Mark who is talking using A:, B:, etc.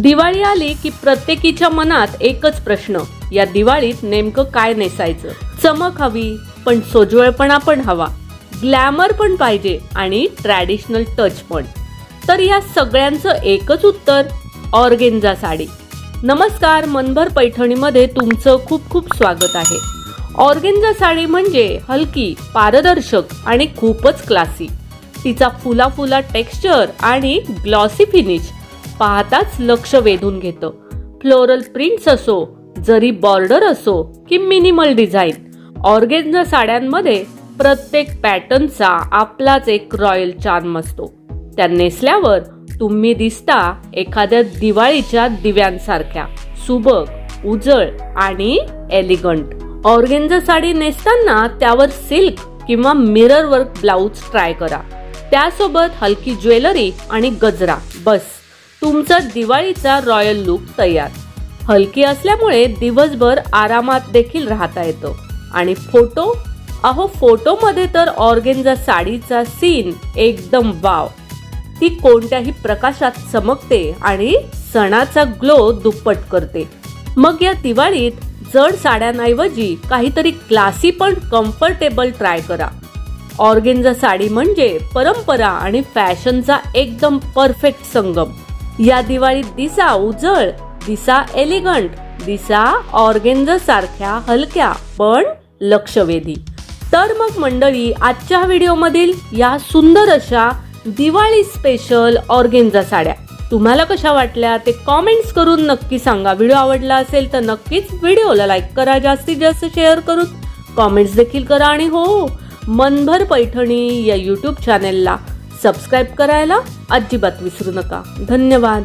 A: दिवाळी आली की प्रत्येकीच्या मनात एकच प्रश्न, या दिवाळीत नेमकं काय नेसायचं? चमक हवी, पण सोज्वळपणा पण हवा, ग्लॅमर पण पाहिजे आणि ट्रॅडिशनल टच पण. तर या सगळ्यांचं एकच उत्तर, ऑर्गेन्झा साडी. नमस्कार, मनभर पैठणीमध्ये तुमचं खूप खूप स्वागत आहे. ऑर्गेन्झा साडी म्हणजे हलकी, पारदर्शक आणि खूपच क्लासी. तिचा फुला टेक्स्चर आणि ग्लॉसी फिनिश पाहताच लक्ष वेधून घेतं. फ्लोरल प्रिंट्स असो, जरी बॉर्डर असो की मिनिमल डिझाईन, ऑर्गेन्झा साड्यांमध्ये प्रत्येक पॅटर्नचा आपलाच एक रॉयल चार्म असतो. त्या नेसल्यावर तुम्ही दिसता एखाद्या दिवाळीच्या दिव्यांसारख्या, सुबक, उजळ आणि एलिगंट. ऑर्गेन्झा साडी नेसताना त्यावर सिल्क किंवा मिरर वर्क ब्लाउज ट्राय करा. त्यासोबत हलकी ज्वेलरी आणि गजरा, बस तुमचा दिवाळीचा रॉयल लुक तयार. हलकी असल्यामुळे दिवसभर आरामात देखील राहता येतं. आणि फोटोमध्ये तर ऑर्गेन्झा साडीचा सीन एकदम वाव. ती कोणत्याही प्रकाशात चमकते आणि सणाचा ग्लो दुप्पट करते. मग या दिवाळीत जड साड्यांऐवजी काहीतरी क्लासी पण कम्फर्टेबल ट्राय करा. ऑर्गेन्झा साडी म्हणजे परंपरा आणि फॅशनचा एकदम परफेक्ट संगम. या दिवाळीत दिसा उजळ, दिसा एलिगंट, दिसा ऑर्गेन्झा सारख्या हलक्या पण लक्षवेधी. तर मग मंडळी, आजच्या व्हिडिओमधील या सुंदर अशा दिवाळी स्पेशल ऑर्गेन्झा साड्या तुम्हाला कशा वाटल्या ते कॉमेंट्स करून नक्की सांगा. व्हिडिओ आवडला असेल तर नक्कीच व्हिडिओला लाईक करा, जास्तीत जास्त शेअर करून कॉमेंट्स देखील करा. आणि हो, मनभर पैठणी या यूट्यूब चॅनेलला सबस्क्राईब करायला अजिबात विसरू नका. धन्यवाद.